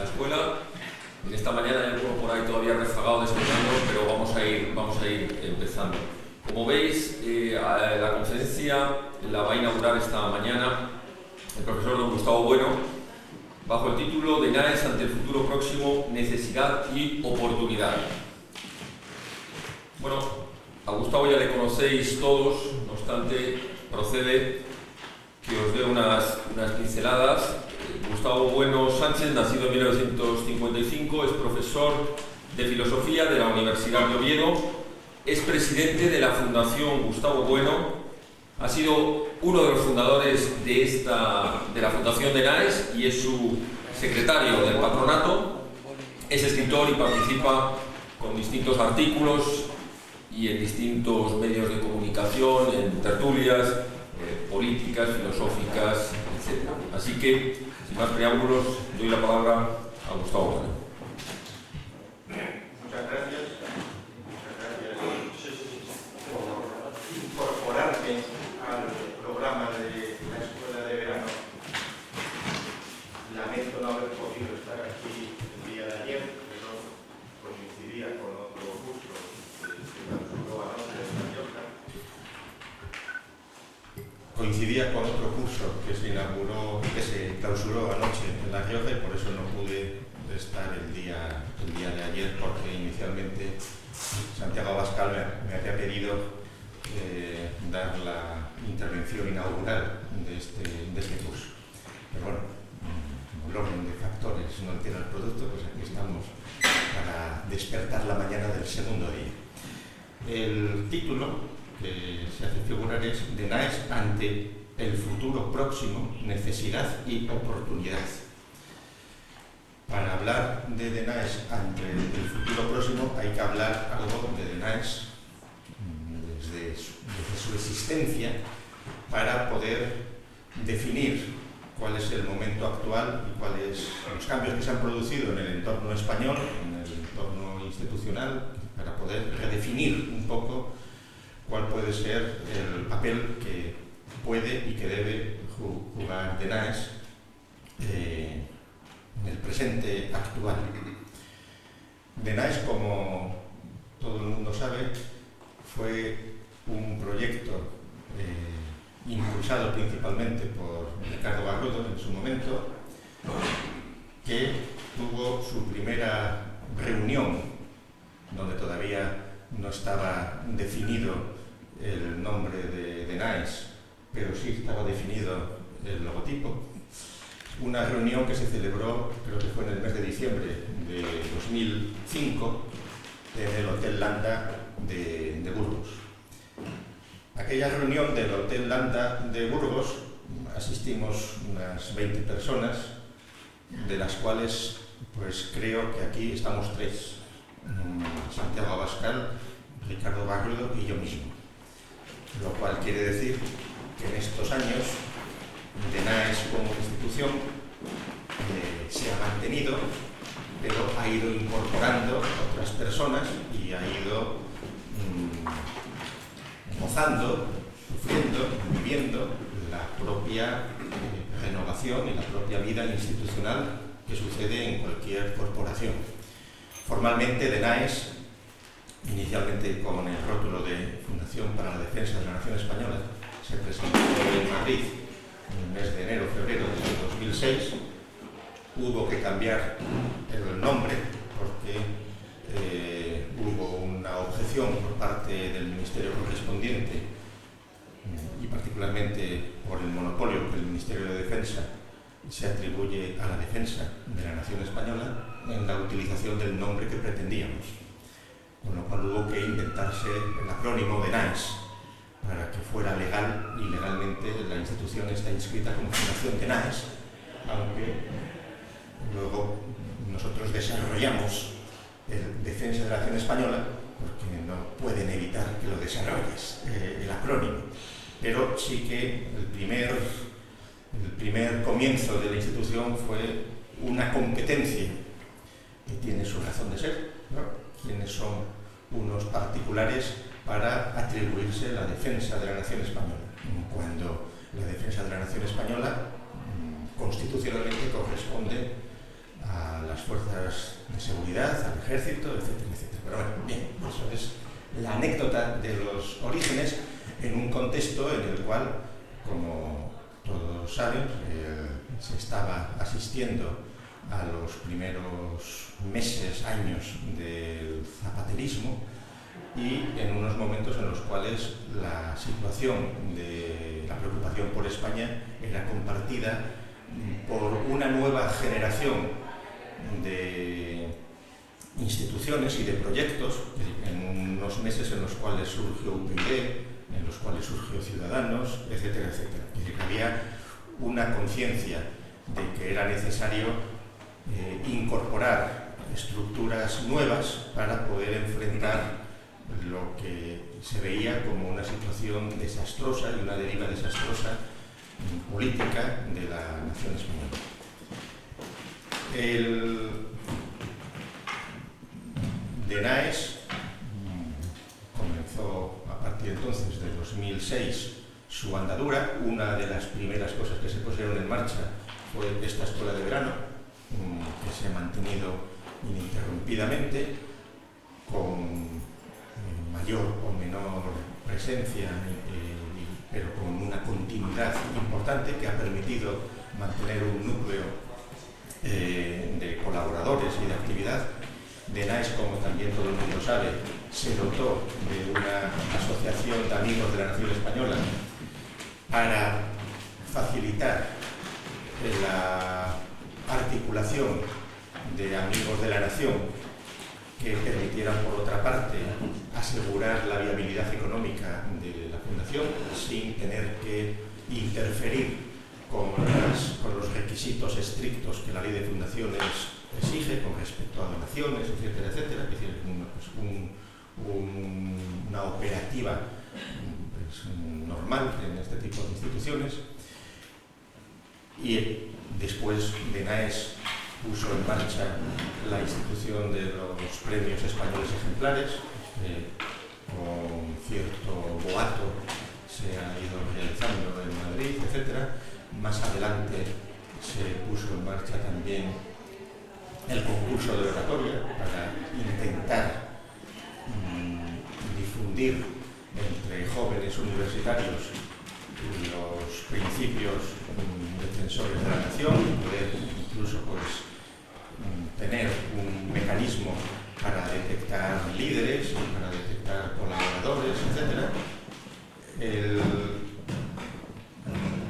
la escuela. En esta mañana hay alguno por ahí todavía rezagado despertando, pero vamos a ir empezando. Como veis, la conferencia la va a inaugurar esta mañana el profesor don Gustavo Bueno, bajo el título de NAES ante el futuro próximo, necesidad y oportunidad. Bueno, a Gustavo ya le conocéis todos, no obstante, procede que os dé unas pinceladas. Gustavo Bueno Sánchez, nacido en 1955, es profesor de Filosofía de la Universidad de Oviedo, es presidente de la Fundación Gustavo Bueno, ha sido uno de los fundadores de la Fundación de NAES y es su secretario del patronato, es escritor y participa con distintos artículos y en distintos medios de comunicación, en tertulias políticas, filosóficas, etc. Así que, sin más preámbulos, doy la palabra a Gustavo Bueno. Muchas gracias. Muchas gracias por incorporarme al programa de la Escuela de Verano. Lamento no haber podido estar aquí el día de ayer, pero coincidía con otro curso que se clausuró anoche en Mallorca. Coincidía con otro curso que se clausuró anoche en La Rioja y por eso no pude estar el día de ayer, porque inicialmente Santiago Abascal me había pedido dar la intervención inaugural de este curso. Pero bueno, el orden de factores no altera el producto, pues aquí estamos para despertar la mañana del segundo día. El título que se hace figurar es de NAES ante el futuro próximo, necesidad y oportunidad. Para hablar de NAES ante el futuro próximo hay que hablar algo de NAES desde su existencia, para poder definir cuál es el momento actual y cuáles los cambios que se han producido en el entorno español, en el entorno institucional, para poder redefinir un poco cuál puede ser el papel que puede y que debe jugar de NAES en el presente actual. De NAES, como todo el mundo sabe, fue un proyecto impulsado principalmente por Ricardo Barrudo en su momento, que tuvo su primera reunión, donde todavía no estaba definido el nombre de NAES, pero sí estaba definido el logotipo. Una reunión que se celebró, creo que fue en el mes de diciembre de 2005, en el Hotel Landa de Burgos. Aquella reunión del Hotel Landa de Burgos asistimos unas 20 personas, de las cuales pues creo que aquí estamos tres: Santiago Abascal, Ricardo Barrudo y yo mismo. Lo cual quiere decir que en estos años de NAES como institución se ha mantenido, pero ha ido incorporando otras personas y ha ido gozando, sufriendo, viviendo la propia renovación y la propia vida institucional que sucede en cualquier corporación. Formalmente, de NAES, inicialmente con el rótulo de Fundación para la Defensa de la Nación Española, se presentó en Madrid en el mes de enero-febrero de 2006. Hubo que cambiar el nombre porque hubo una objeción por parte del Ministerio correspondiente y particularmente por el monopolio que el Ministerio de Defensa se atribuye a la defensa de la nación española en la utilización del nombre que pretendíamos. Con lo cual hubo que inventarse el acrónimo de NAES para que fuera legal, y legalmente la institución está inscrita como Fundación de NAES, aunque luego nosotros desarrollamos el Defensa de la Nación Española porque no pueden evitar que lo desarrolles, el acrónimo. Pero sí que el primer comienzo de la institución fue una competencia que tiene su razón de ser, ¿no? Quienes son unos particulares para atribuirse la defensa de la nación española, cuando la defensa de la nación española constitucionalmente corresponde a las fuerzas de seguridad, al ejército, etcétera, etcétera. Pero bueno, bien, eso es la anécdota de los orígenes en un contexto en el cual, como todos saben, se estaba asistiendo a los primeros meses, años del zapaterismo, y en unos momentos en los cuales la situación de la preocupación por España era compartida por una nueva generación de instituciones y de proyectos, en unos meses en los cuales surgió UPyD, en los cuales surgió Ciudadanos, etcétera, etcétera. Es decir, que había una conciencia de que era necesario incorporar estructuras nuevas para poder enfrentar lo que se veía como una situación desastrosa y una deriva desastrosa política de la nación española. El DNAES comenzó a partir entonces de 2006 su andadura. Una de las primeras cosas que se pusieron en marcha fue esta escuela de verano, que se ha mantenido ininterrumpidamente, con mayor o menor presencia, pero con una continuidad importante que ha permitido mantener un núcleo de colaboradores y de actividad. DNAES, como también todo el mundo sabe, se dotó de una asociación de amigos de la nación española para facilitar la articulación de amigos de la nación que permitieran, por otra parte, asegurar la viabilidad económica de la Fundación sin tener que interferir con los requisitos estrictos que la ley de fundaciones exige con respecto a donaciones, etcétera, etcétera. Es decir, una operativa normal en este tipo de instituciones. Y después DNAES puso en marcha la institución de los premios españoles ejemplares, con cierto boato se ha ido realizando en Madrid, etc. Más adelante se puso en marcha también el concurso de oratoria para intentar difundir entre jóvenes universitarios los principios defensores de la nación, poder incluso tener un mecanismo para detectar líderes, para detectar colaboradores, etc.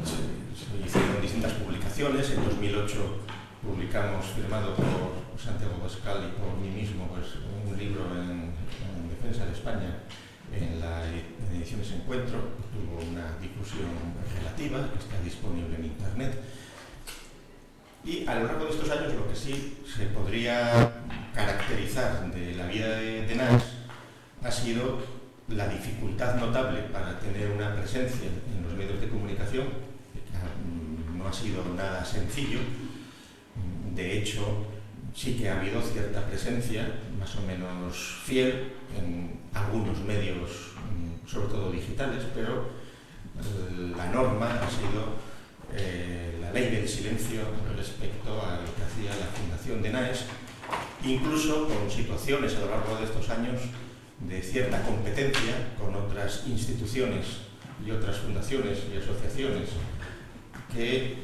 Se hicieron distintas publicaciones. En 2008 publicamos, firmado por Santiago Pascal y por mí mismo, un libro en defensa de España en la Ediciones Encuentro. Tuvo una difusión relativa, que está disponible en Internet. Y a lo largo de estos años, lo que sí se podría caracterizar de la vida de DNAES ha sido la dificultad notable para tener una presencia en los medios de comunicación, que no ha sido nada sencillo. De hecho, sí que ha habido cierta presencia, más o menos fiel, en algunos medios, sobre todo digitales, pero la norma ha sido la ley del silencio respecto a lo que hacía la Fundación DNAES, incluso con situaciones a lo largo de estos años de cierta competencia con otras instituciones y otras fundaciones y asociaciones que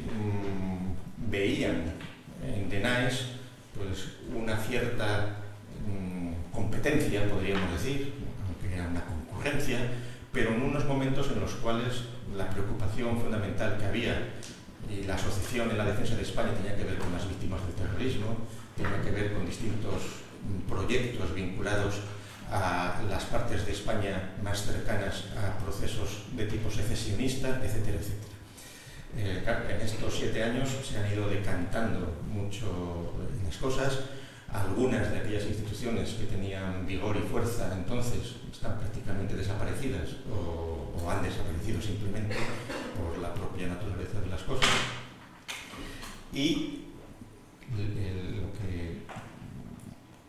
veían en DNAES pues una cierta competencia, podríamos decir, aunque era una concurrencia, pero en unos momentos en los cuales la preocupación fundamental que había y la asociación en la defensa de España tenía que ver con las víctimas del terrorismo, tenía que ver con distintos proyectos vinculados a las partes de España más cercanas a procesos de tipo secesionista, etcétera, etcétera. En estos 7 años se han ido decantando mucho las cosas. Algunas de aquellas instituciones que tenían vigor y fuerza entonces están prácticamente desaparecidas o han desaparecido simplemente por la propia naturaleza de las cosas. Y lo que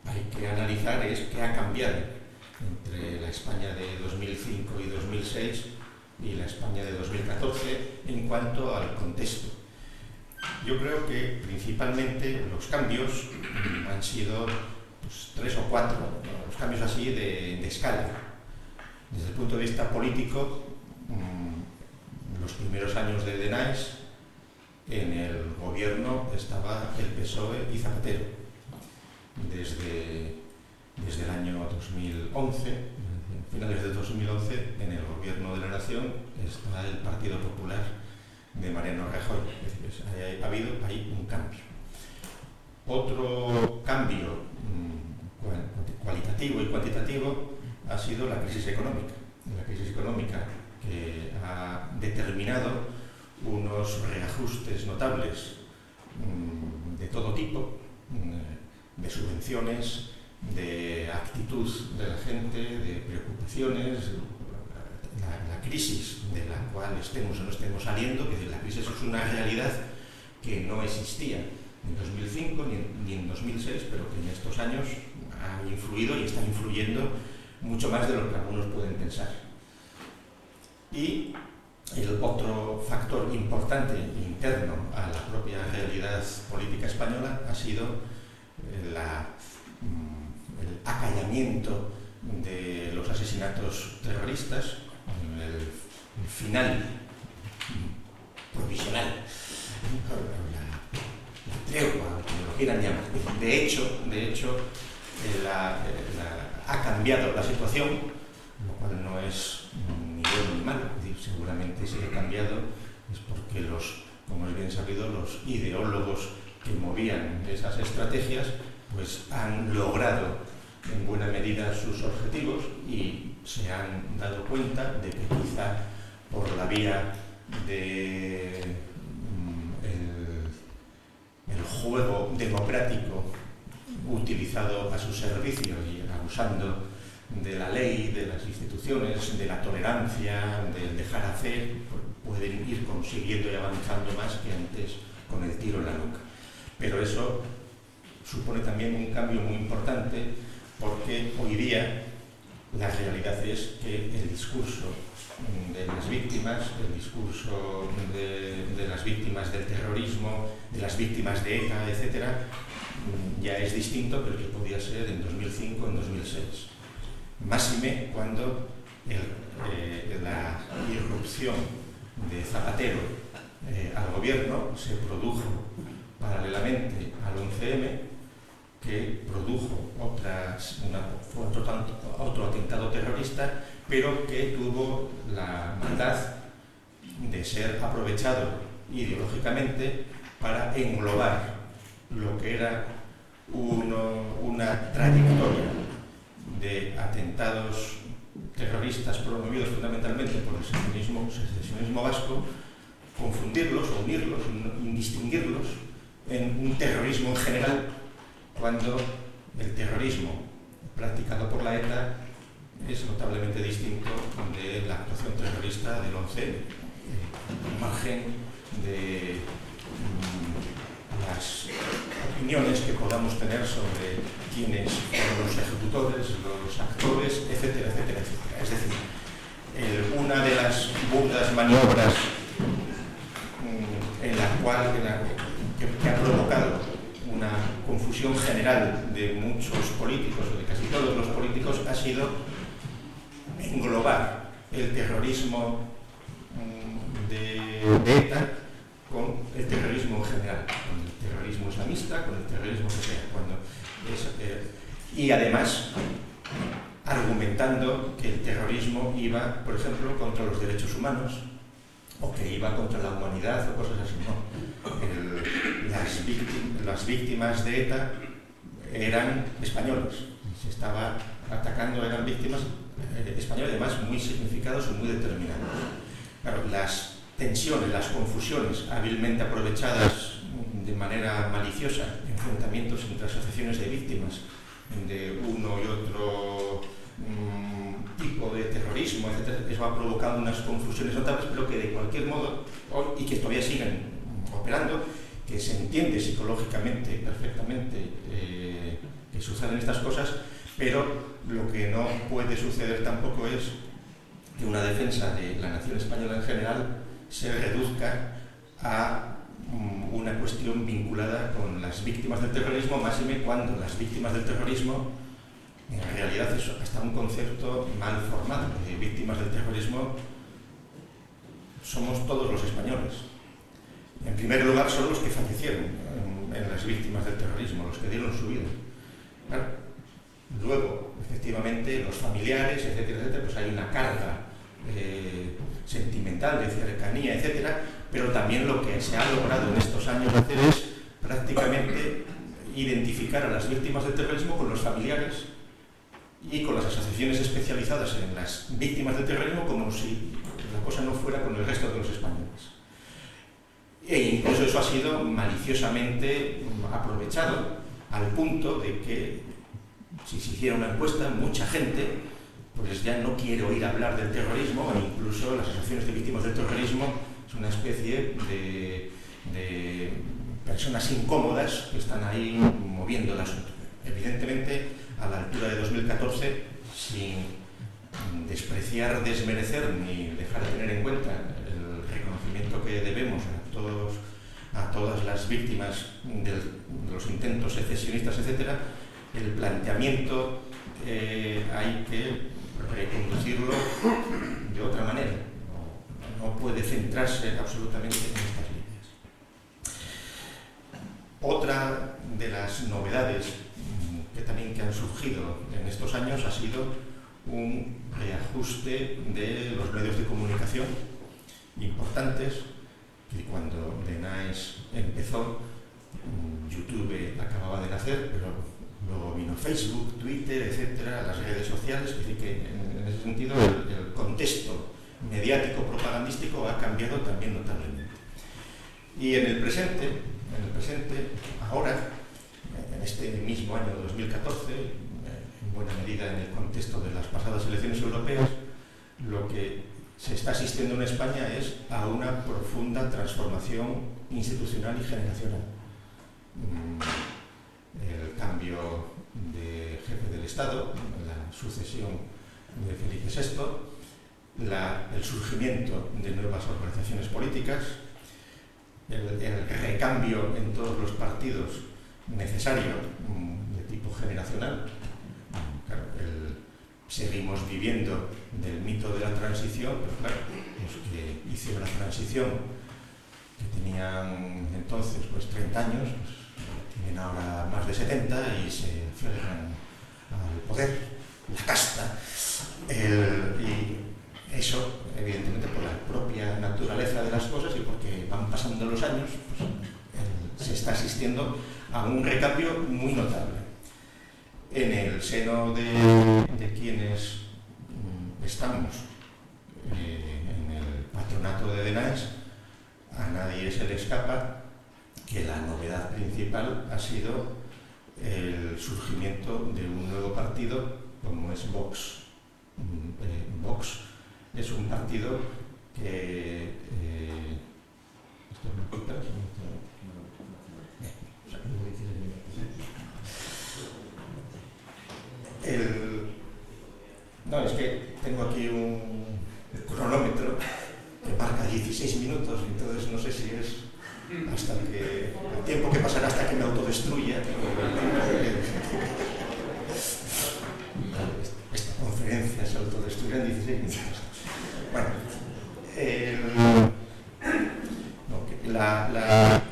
hay que analizar es qué ha cambiado entre la España de 2005 y 2006 y la España de 2014 en cuanto al contexto. Yo creo que principalmente los cambios han sido pues, 3 o 4, los cambios así de escala. Desde el punto de vista político, los primeros años de Denais, en el gobierno estaba el PSOE y Zapatero. Desde el año 2011, finales de 2011, en el gobierno de la Nación está el Partido Popular de Mariano Rajoy. Es decir, ha habido ahí un cambio. Otro cambio cualitativo y cuantitativo ha sido la crisis económica. La crisis económica que ha determinado unos reajustes notables de todo tipo, de subvenciones, de actitud de la gente, de preocupaciones, la crisis de la cual estemos o no estemos saliendo, que la crisis es una realidad que no existía en 2005 ni en 2006, pero que en estos años ha influido y está influyendo mucho más de lo que algunos pueden pensar. Y el otro factor importante interno a la propia realidad política española ha sido el acallamiento de los asesinatos terroristas, el final provisional, la tregua, como lo quieran llamar. De hecho ha cambiado la situación, lo cual no es ni bueno ni malo. Es decir, seguramente si ha cambiado es porque como es bien sabido, los ideólogos que movían esas estrategias pues han logrado en buena medida sus objetivos y se han dado cuenta de que quizá por la vía de el juego democrático utilizado a su servicio y abusando de la ley, de las instituciones, de la tolerancia, del dejar hacer, pueden ir consiguiendo y avanzando más que antes con el tiro en la nuca. Pero eso supone también un cambio muy importante, porque hoy día la realidad es que el discurso de las víctimas, el discurso de las víctimas del terrorismo, de las víctimas de ETA, etc., ya es distinto que el que podía ser en 2005 o en 2006. Máxime cuando la irrupción de Zapatero al gobierno se produjo paralelamente al 11M, que produjo otro atentado terrorista, pero que tuvo la maldad de ser aprovechado ideológicamente para englobar lo que era una trayectoria de atentados terroristas promovidos fundamentalmente por el secesionismo vasco, confundirlos o unirlos, indistinguirlos en un terrorismo en general, cuando el terrorismo practicado por la ETA es notablemente distinto de la actuación terrorista del 11M, al margen de las opiniones que podamos tener sobre quiénes fueron los ejecutores, los actores, etcétera, etcétera, etcétera. Es decir, una de las burdas maniobras que ha provocado una confusión general de muchos políticos, o de casi todos los políticos, ha sido englobar el terrorismo de ETA con el terrorismo en general, con el terrorismo islamista, con el terrorismo que sea. Y además argumentando que el terrorismo iba, por ejemplo, contra los derechos humanos, o que iba contra la humanidad, o cosas así. No. Las víctimas de ETA eran españoles. Se estaba atacando, eran víctimas españoles, además muy significados y muy determinados. Claro, las tensiones, las confusiones hábilmente aprovechadas de manera maliciosa, enfrentamientos entre asociaciones de víctimas de uno y otro tipo de terrorismo, etc., eso ha provocado unas confusiones notables, pero que de cualquier modo, y que todavía siguen operando, que se entiende psicológicamente perfectamente que suceden estas cosas, pero lo que no puede suceder tampoco es que una defensa de la nación española en general se reduzca a una cuestión vinculada con las víctimas del terrorismo, máxime cuando las víctimas del terrorismo en realidad es hasta un concepto mal formado. Víctimas del terrorismo somos todos los españoles. En primer lugar son los que fallecieron en las víctimas del terrorismo, los que dieron su vida. Claro. Luego, efectivamente, los familiares, etcétera, etcétera, pues hay una carga sentimental, de cercanía, etcétera, pero también lo que se ha logrado en estos años hacer es prácticamente identificar a las víctimas del terrorismo con los familiares y con las asociaciones especializadas en las víctimas del terrorismo, como si la cosa no fuera con el resto de los españoles. E incluso eso ha sido maliciosamente aprovechado al punto de que, si se hiciera una encuesta, mucha gente pues ya no quiere oír hablar del terrorismo, e incluso las asociaciones de víctimas del terrorismo es una especie de personas incómodas que están ahí moviendo el asunto. Evidentemente, a la altura de 2014, sin despreciar, desmerecer ni dejar de tener en cuenta el reconocimiento que debemos a todas las víctimas de los intentos secesionistas, etcétera, el planteamiento hay que reconducirlo de otra manera. No puede centrarse absolutamente en estas líneas. Otra de las novedades que han surgido en estos años ha sido un reajuste de los medios de comunicación importantes, que cuando DNAES empezó, YouTube acababa de nacer, pero luego vino Facebook, Twitter, etcétera, las redes sociales, es decir, que en ese sentido el contexto mediático propagandístico ha cambiado también notablemente. Y en el presente, ahora, en este mismo año 2014, en buena medida en el contexto de las pasadas elecciones europeas, lo que se está asistiendo en España es a una profunda transformación institucional y generacional. El cambio de jefe del Estado, la sucesión de Felipe VI, el surgimiento de nuevas organizaciones políticas, el recambio en todos los partidos necesario de tipo generacional. Claro, seguimos viviendo del mito de la transición, pero claro, los que hicieron la transición, que tenían entonces pues 30 años, pues, tienen ahora más de 70 y se aferran al poder, la casta, y eso, evidentemente, por la propia naturaleza de las cosas y porque van pasando los años, pues, se está asistiendo a un recambio muy notable. En el seno de quienes estamos en el patronato de DNAES, a nadie se le escapa que la novedad principal ha sido el surgimiento de un nuevo partido como es Vox. Vox es un partido que... No, es que tengo aquí un cronómetro que marca 16 minutos, entonces no sé si es hasta que el tiempo que pasará hasta que me autodestruya. Esta conferencia se autodestruirá en 16 minutos. Bueno, la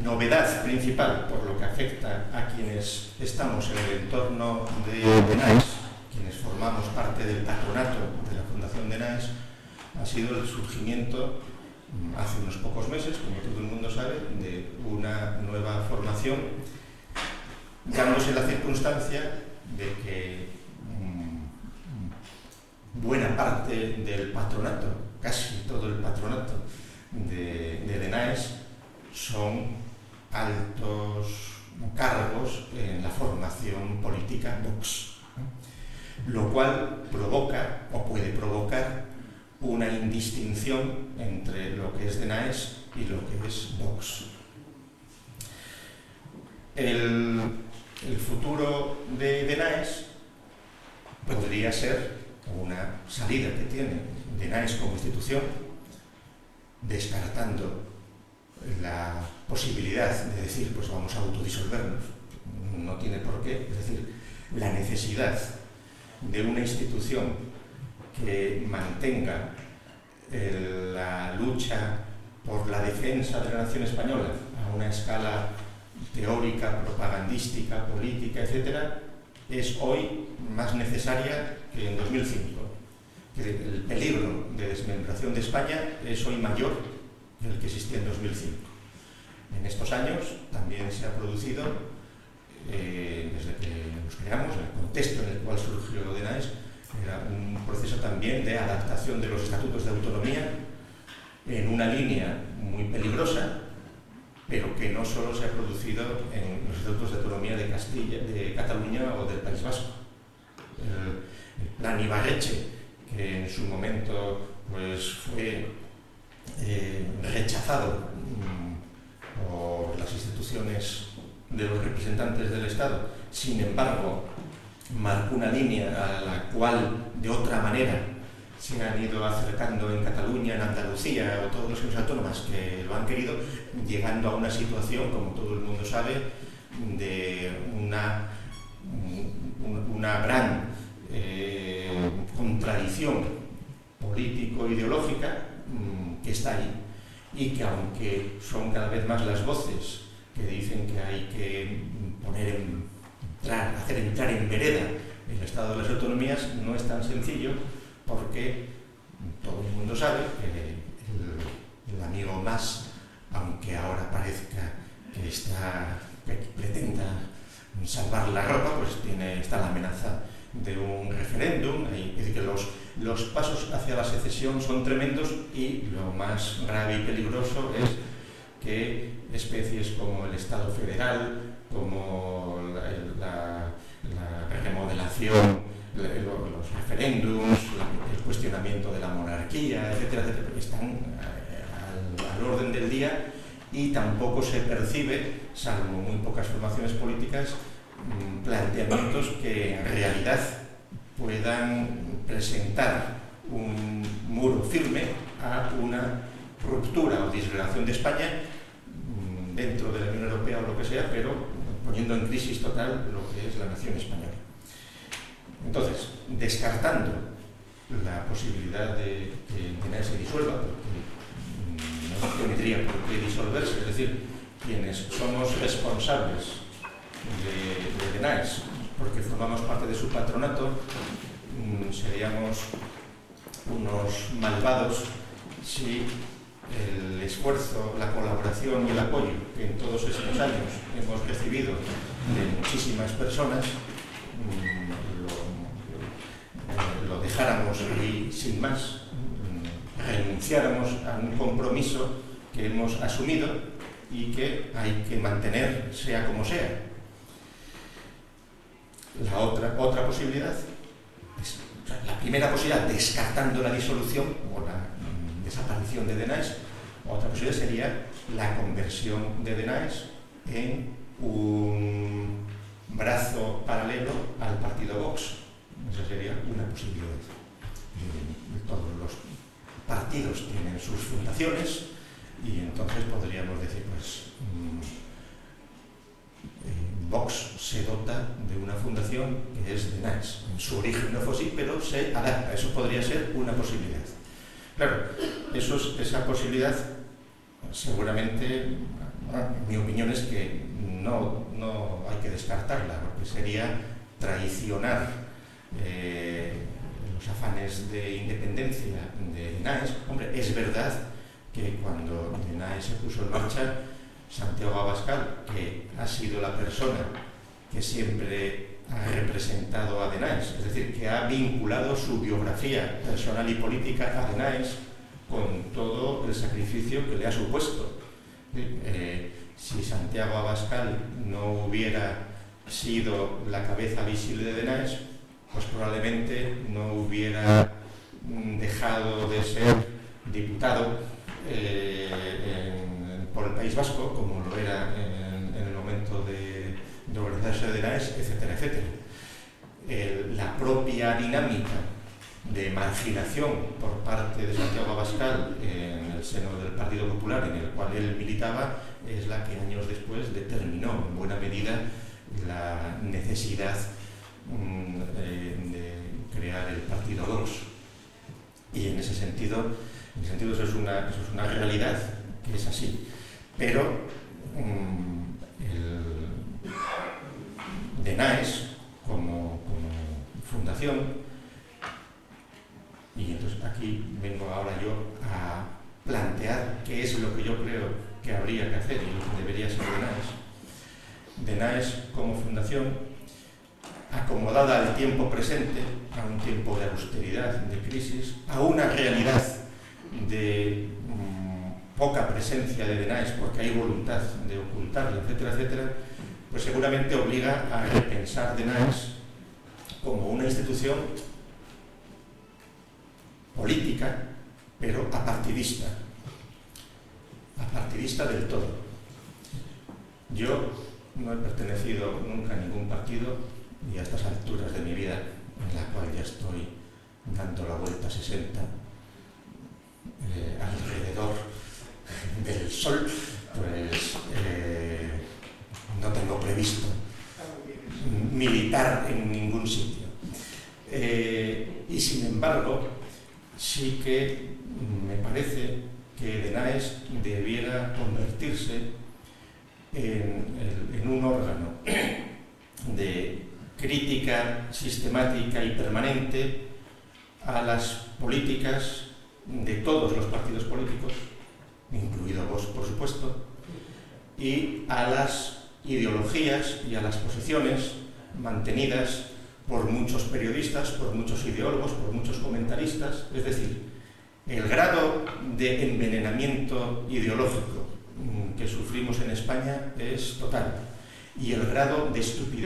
novedad principal por lo que afecta a quienes estamos en el entorno de DNAES, quienes formamos parte del patronato de la Fundación DNAES, ha sido el surgimiento hace unos pocos meses, como todo el mundo sabe, de una nueva formación, dándose la circunstancia de que buena parte del patronato, casi todo el patronato de DNAES, son altos cargos en la formación política Vox, lo cual provoca o puede provocar una indistinción entre lo que es DNAES y lo que es Vox. El futuro de DNAES podría ser una salida que tiene DNAES como institución, descartando la posibilidad de decir, pues vamos a autodisolvernos, no tiene por qué. Es decir, la necesidad de una institución que mantenga la lucha por la defensa de la nación española a una escala teórica, propagandística, política, etc., es hoy más necesaria que en 2005. El peligro de desmembración de España es hoy mayor que el que existía en 2005. En estos años también se ha producido, desde que nos creamos, el contexto en el cual surgió DNAES, era un proceso también de adaptación de los estatutos de autonomía en una línea muy peligrosa, pero que no solo se ha producido en los estatutos de autonomía de Castilla, de Cataluña o del País Vasco. El plan Ibarretxe, que en su momento pues, fue rechazado por las instituciones de los representantes del Estado, sin embargo, marcó una línea a la cual, de otra manera, se han ido acercando en Cataluña, en Andalucía o todos los comunidades autónomas que lo han querido, llegando a una situación, como todo el mundo sabe, de una gran contradicción político-ideológica que está ahí, y que aunque son cada vez más las voces que dicen que hay que hacer entrar en vereda el Estado de las autonomías, no es tan sencillo, porque todo el mundo sabe que el amigo Mas, aunque ahora parezca que pretenda salvar la ropa, pues está la amenaza de un referéndum. Es decir, que los pasos hacia la secesión son tremendos, y lo más grave y peligroso es que especies como el Estado federal, como la remodelación, los referéndums, el cuestionamiento de la monarquía, etcétera, etcétera, están al orden del día, y tampoco se percibe, salvo muy pocas formaciones políticas, planteamientos que en realidad puedan presentar un muro firme a una ruptura o disgregación de España dentro de la Unión Europea o lo que sea, pero poniendo en crisis total lo que es la nación española. Entonces, descartando la posibilidad de que DNAES se disuelva, porque no tendría por qué disolverse, es decir, quienes somos responsables de DNAES, porque formamos parte de su patronato, seríamos unos malvados si el esfuerzo, la colaboración y el apoyo que en todos estos años hemos recibido de muchísimas personas lo dejáramos ahí sin más, renunciáramos a un compromiso que hemos asumido y que hay que mantener sea como sea. La otra posibilidad, la primera posibilidad, descartando la disolución o la desaparición de DNAES, otra posibilidad sería la conversión de DNAES en un brazo paralelo al partido Vox. Esa sería una posibilidad. Todos los partidos tienen sus fundaciones, y entonces podríamos decir, pues, Vox se dota de una fundación que es DNAES. En su origen no fue así, pero se adapta. Eso podría ser una posibilidad. Claro, esa posibilidad seguramente, mi opinión es que no hay que descartarla, porque sería traicionar los afanes de independencia de DNAES. Hombre, es verdad que cuando DNAES se puso en marcha, Santiago Abascal, que ha sido la persona que siempre ha representado a DNAES, es decir, que ha vinculado su biografía personal y política a DNAES con todo el sacrificio que le ha supuesto. Si Santiago Abascal no hubiera sido la cabeza visible de DNAES, pues probablemente no hubiera dejado de ser diputado por el País Vasco, como lo era en el momento de organizarse de DNAES, etcétera, etcétera. La propia dinámica de marginación por parte de Santiago Abascal en el seno del Partido Popular, en el cual él militaba, es la que años después determinó en buena medida la necesidad de crear el Partido Vox. Y en ese sentido eso es una realidad que es así. Pero el DENAES como fundación, y entonces aquí vengo ahora yo a plantear qué es lo que yo creo que habría que hacer y lo que debería ser DENAES. DENAES como fundación, acomodada al tiempo presente, a un tiempo de austeridad, de crisis, a una realidad de poca presencia de DENAES porque hay voluntad de ocultarla, etcétera, etcétera, pues seguramente obliga a repensar DENAES como una institución política, pero apartidista del todo. Yo no he pertenecido nunca a ningún partido, y a estas alturas de mi vida, en la cual ya estoy dando la vuelta 60 alrededor del sol, pues no tengo previsto militar en ningún sitio. Y sin embargo, sí que me parece que DENAES debiera convertirse en un órgano de crítica sistemática y permanente a las políticas de todos los partidos políticos, incluido Vox, por supuesto, y a las ideologías y a las posiciones mantenidas por muchos periodistas, por muchos ideólogos, por muchos comentaristas. Es decir, el grado de envenenamiento ideológico que sufrimos en España es total, y el grado de estupidez